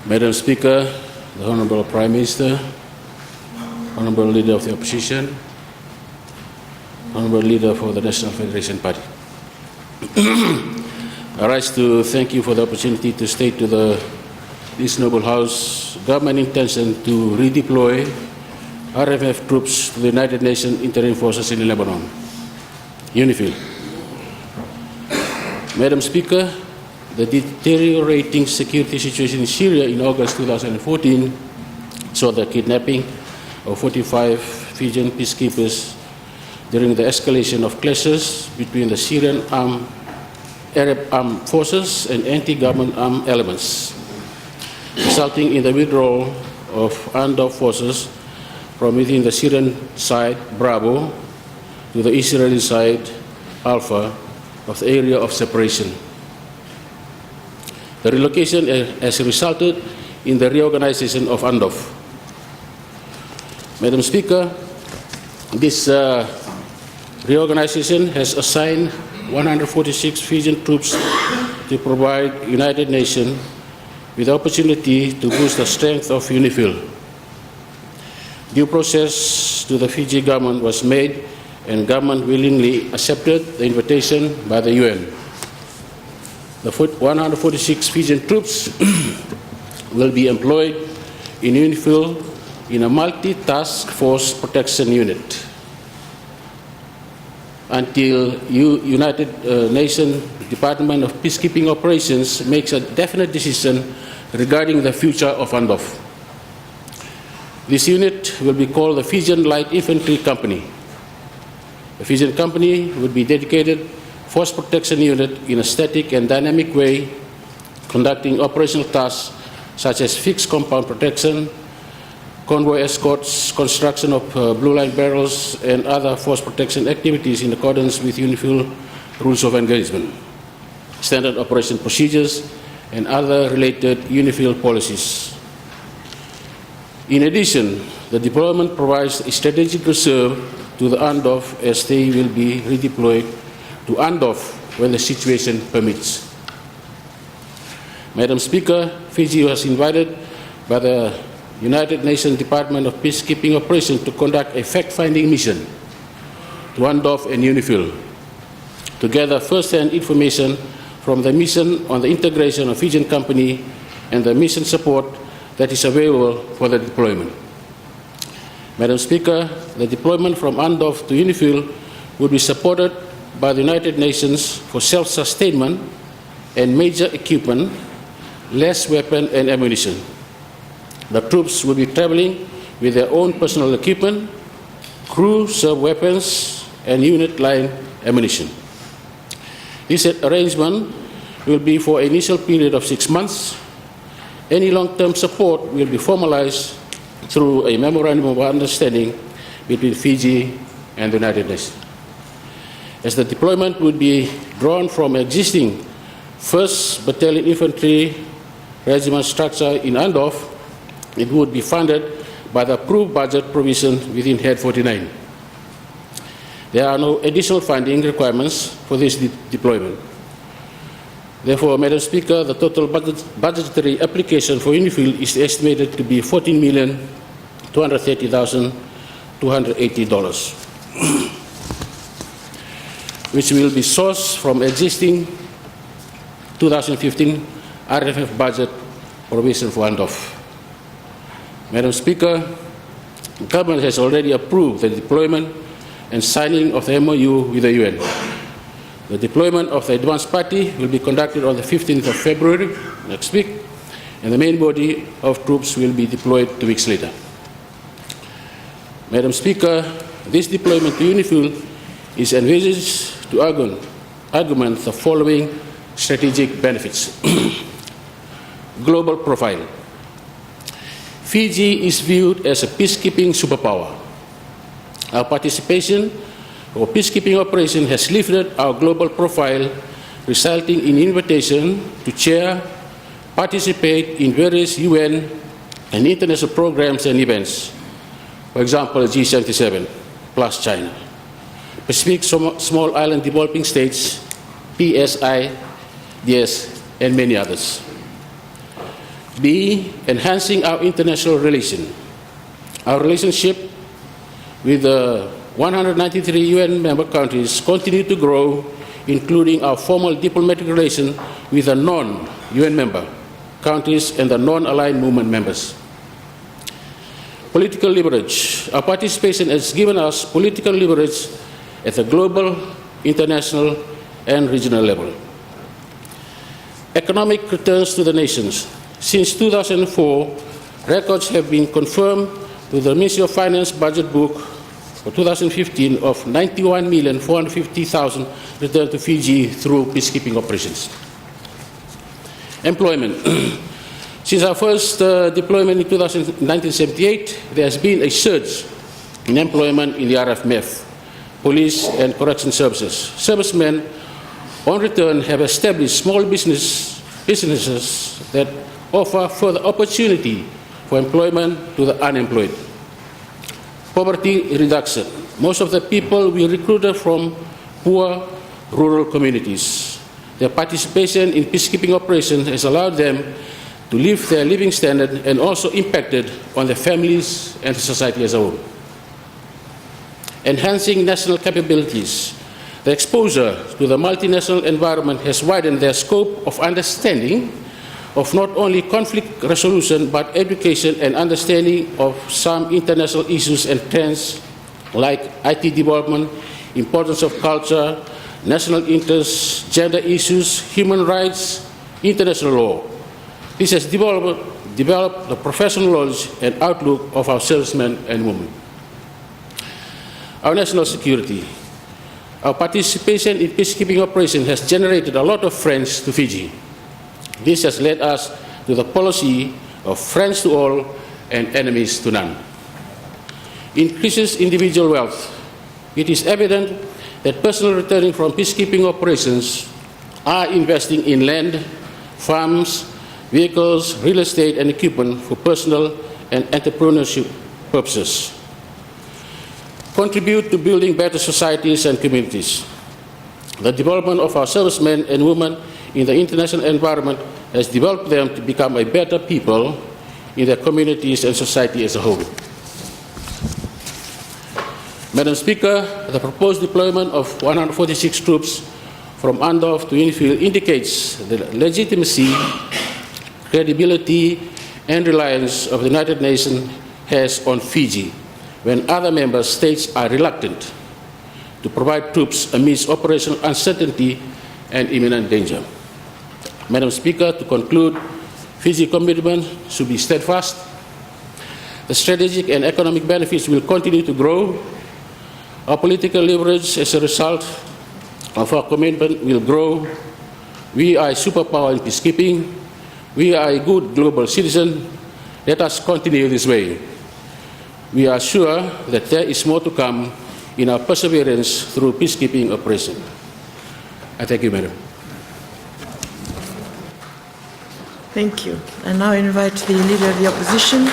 Madam Speaker, the Honourable Prime Minister, Honourable Leader of the Opposition, Honourable Leader for the National Federation Party. I rise to thank you for the opportunity to state to this noble House government intention to redeploy RFF troops to the United Nations Interim Forces in Lebanon, UNIFIL. Madam Speaker, the deteriorating security situation in Syria in August 2014 saw the kidnapping of 45 Fijian peacekeepers during the escalation of clashes between the Syrian Arab armed forces and anti-government armed elements, resulting in the withdrawal of UNDOF forces from within the Syrian side, Bravo, to the Israeli side, Alpha, of the area of separation. The relocation has resulted in the reorganization of UNDOF. Madam Speaker, this reorganization has assigned 146 Fijian troops to provide United Nations with the opportunity to boost the strength of UNIFIL. Due process to the Fiji government was made, and government willingly accepted the invitation by the UN. The 146 Fijian troops will be employed in UNIFIL in a multi-task force protection unit until United Nations Department of Peacekeeping Operations makes a definite decision regarding the future of UNDOF. This unit will be called the Fijian Light Infantry Company. The Fijian Company will be dedicated force protection unit in a static and dynamic way, conducting operational tasks such as fixed compound protection, convoy escorts, construction of blue line barrels, and other force protection activities in accordance with UNIFIL rules of engagement, standard operation procedures, and other related UNIFIL policies. In addition, the deployment provides a strategic reserve to the UNDOF as they will be redeployed to UNDOF when the situation permits. Madam Speaker, Fiji was invited by the United Nations Department of Peacekeeping Operations to conduct a fact-finding mission to UNDOF and UNIFIL to gather first-hand information from the mission on the integration of Fijian company and the mission support that is available for the deployment. Madam Speaker, the deployment from UNDOF to UNIFIL will be supported by the United Nations for self-sustainment and major equipment, less weapon and ammunition. The troops will be traveling with their own personal equipment, crew serve weapons, and unit line ammunition. This arrangement will be for an initial period of 6 months. Any long-term support will be formalized through a memorandum of understanding between Fiji and the United Nations. As the deployment would be drawn from existing 1st Battalion Infantry Regiment structure in UNDOF, it would be funded by the approved budget provision within Head 49. There are no additional funding requirements for this deployment. Therefore, Madam Speaker, the total budgetary application for UNIFIL is estimated to be $14,230,280, which will be sourced from existing 2015 RFF budget provision for UNDOF. Madam Speaker, the government has already approved the deployment and signing of the MOU with the UN. The deployment of the advanced party will be conducted on the 15th of February, next week, and the main body of troops will be deployed 2 weeks later. Madam Speaker, this deployment to UNIFIL is envisaged to augment the following strategic benefits. Global profile. Fiji is viewed as a peacekeeping superpower. Our participation or peacekeeping operation has lifted our global profile, resulting in invitation to chair, participate in various UN and international programs and events. For example, G77 plus China, Pacific Small Island Developing States, PSI, DS, and many others. B, enhancing our international relation. Our relationship with the 193 UN member countries continue to grow, including our formal diplomatic relation with the non-UN member countries and the non-aligned movement members. Political leverage. Our participation has given us political leverage at the global, international, and regional level. Economic returns to the nations. Since 2004, records have been confirmed with the Ministry of Finance budget book for 2015 of 91,450,000 returned to Fiji through peacekeeping operations. Employment. Since our first deployment in 1978, there has been a surge in employment in the RFMF, police and correction services. Servicemen on return have established small businesses that offer further opportunity for employment to the unemployed. Poverty reduction. Most of the people we recruited from poor rural communities. Their participation in peacekeeping operations has allowed them to lift their living standard and also impacted on their families and society as a whole. Enhancing national capabilities. The exposure to the multinational environment has widened their scope of understanding of not only conflict resolution but education and understanding of some international issues and trends like IT development, importance of culture, national interests, gender issues, human rights, international law. This has developed the professional knowledge and outlook of our servicemen and women. Our national security. Our participation in peacekeeping operations has generated a lot of friends to Fiji. This has led us to the policy of friends to all and enemies to none. Increases individual wealth. It is evident that personnel returning from peacekeeping operations are investing in land, farms, vehicles, real estate, and equipment for personal and entrepreneurship purposes. Contribute to building better societies and communities. The development of our servicemen and women in the international environment has developed them to become a better people in their communities and society as a whole. Madam Speaker, the proposed deployment of 146 troops from UNDOF to UNIFIL indicates the legitimacy, credibility, and reliance of the United Nations has on Fiji when other member states are reluctant to provide troops amidst operational uncertainty and imminent danger. Madam Speaker, to conclude, Fiji's commitment should be steadfast. The strategic and economic benefits will continue to grow. Our political leverage as a result of our commitment will grow. We are a superpower in peacekeeping. We are a good global citizen. Let us continue this way. We are sure that there is more to come in our perseverance through peacekeeping operation. I thank you, Madam. Thank you. I now invite the Leader of the Opposition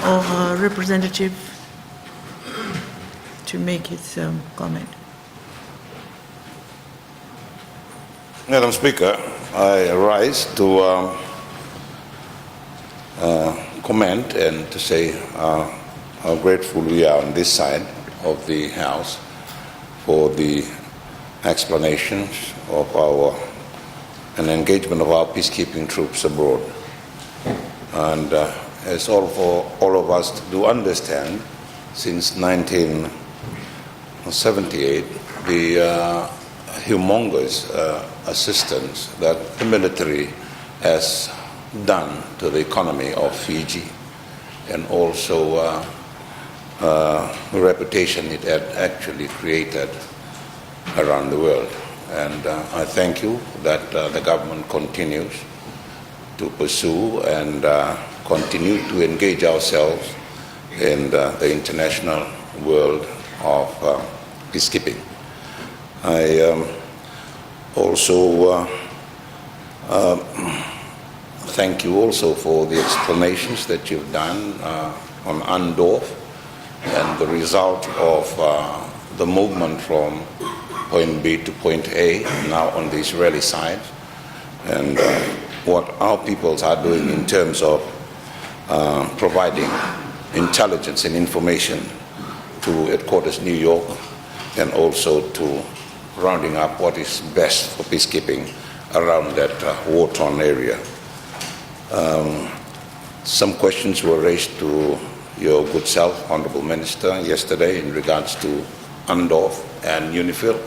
or Representative to make his comment. Madam Speaker, I rise to comment and to say how grateful we are on this side of the House for the explanations of our and engagement of our peacekeeping troops abroad. And as all of us do understand, since 1978, the humongous assistance that the military has done to the economy of Fiji, and also the reputation it had actually created around the world. And I thank you that the government continues to pursue and continue to engage ourselves in the international world of peacekeeping. I also thank you also for the explanations that you've done on UNDOF and the result of the movement from point B to point A now on the Israeli side. And what our peoples are doing in terms of providing intelligence and information to headquarters New York, and also to rounding up what is best for peacekeeping around that war-torn area. Some questions were raised to your good self, Honorable Minister, yesterday in regards to UNDOF and UNIFIL,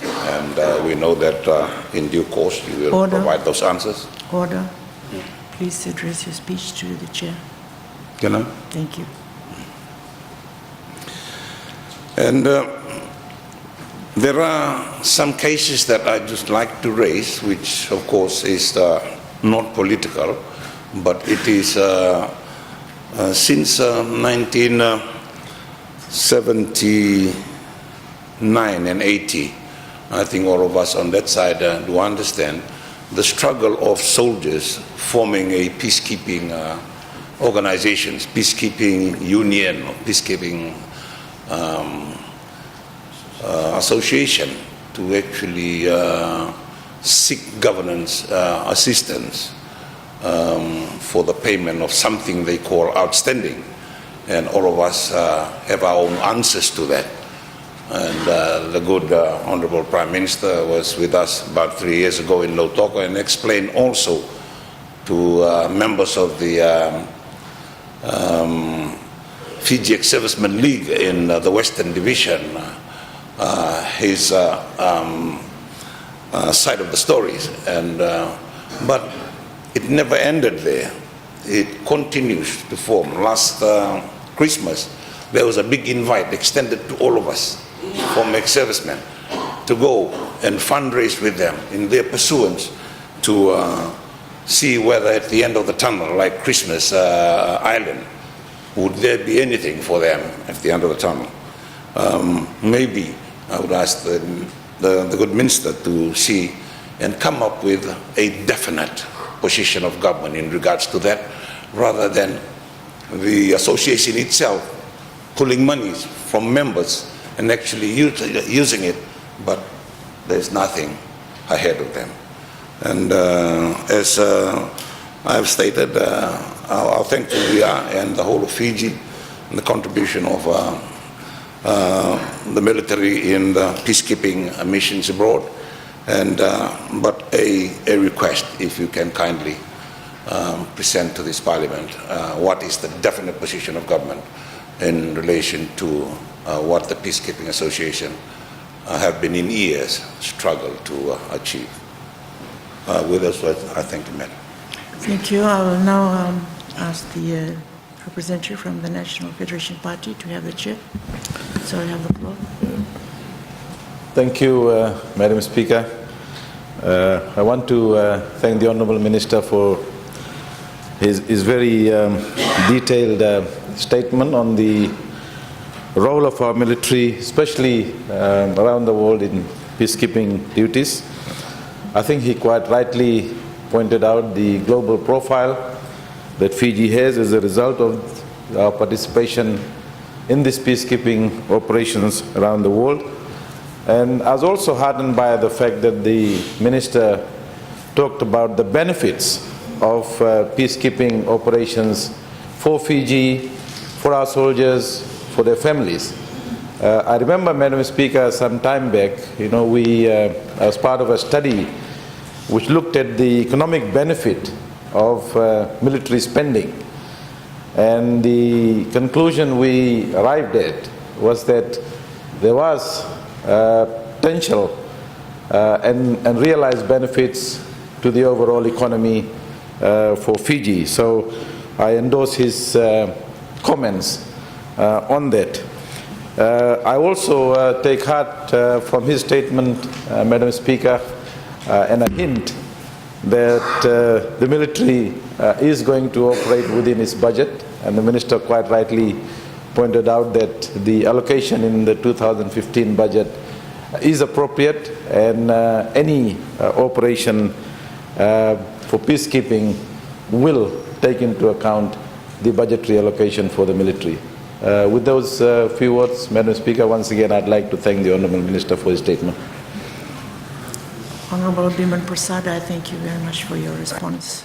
and we know that in due course you will provide those answers. Order. Please address your speech to the chair. Can I? Thank you. And there are some cases that I just like to raise, which of course is not political, but it is since 1979 and 80, I think all of us on that side do understand the struggle of soldiers forming a peacekeeping organizations, peacekeeping union, or peacekeeping association to actually seek governance assistance for the payment of something they call outstanding. And all of us have our own answers to that. And the good Honorable Prime Minister was with us about 3 years ago in Lautoka and explained also to members of the Fiji Ex-Servicemen League in the Western Division his side of the stories. And but it never ended there. It continues to form. Last Christmas, there was a big invite extended to all of us, from ex-servicemen, to go and fundraise with them in their pursuance to see whether at the end of the tunnel, like Christmas Island, would there be anything for them at the end of the tunnel. Maybe I would ask the good minister to see and come up with a definite position of government in regards to that, rather than the association itself pulling monies from members and actually using it, but there's nothing ahead of them. And as I've stated, how thankful we are, and the whole of Fiji, and the contribution of the military in the peacekeeping missions abroad. And but a request, if you can kindly present to this Parliament what is the definite position of government in relation to what the Peacekeeping Association have been in years struggle to achieve. With us, I thank you, Madam. Thank you. I will now ask the representative from the National Federation Party to have the chair. So I have the floor. Thank you, Madam Speaker. I want to thank the Honourable Minister for his very detailed statement on the role of our military, especially around the world in peacekeeping duties. I think he quite rightly pointed out the global profile that Fiji has as a result of our participation in these peacekeeping operations around the world. And I was also heartened by the fact that the Minister talked about the benefits of peacekeeping operations for Fiji, for our soldiers, for their families. I remember, Madam Speaker, some time back, we, as part of a study which looked at the economic benefit of military spending, and the conclusion we arrived at was that there was potential and realized benefits to the overall economy for Fiji. So I endorse his comments on that. I also take heart from his statement, Madam Speaker, and a hint that the military is going to operate within its budget, and the Minister quite rightly pointed out that the allocation in the 2015 budget is appropriate, and any operation for peacekeeping will take into account the budgetary allocation for the military. With those few words, Madam Speaker, once again I'd like to thank the Honourable Minister for his statement. Honorable Biman Prasad, I thank you very much for your response.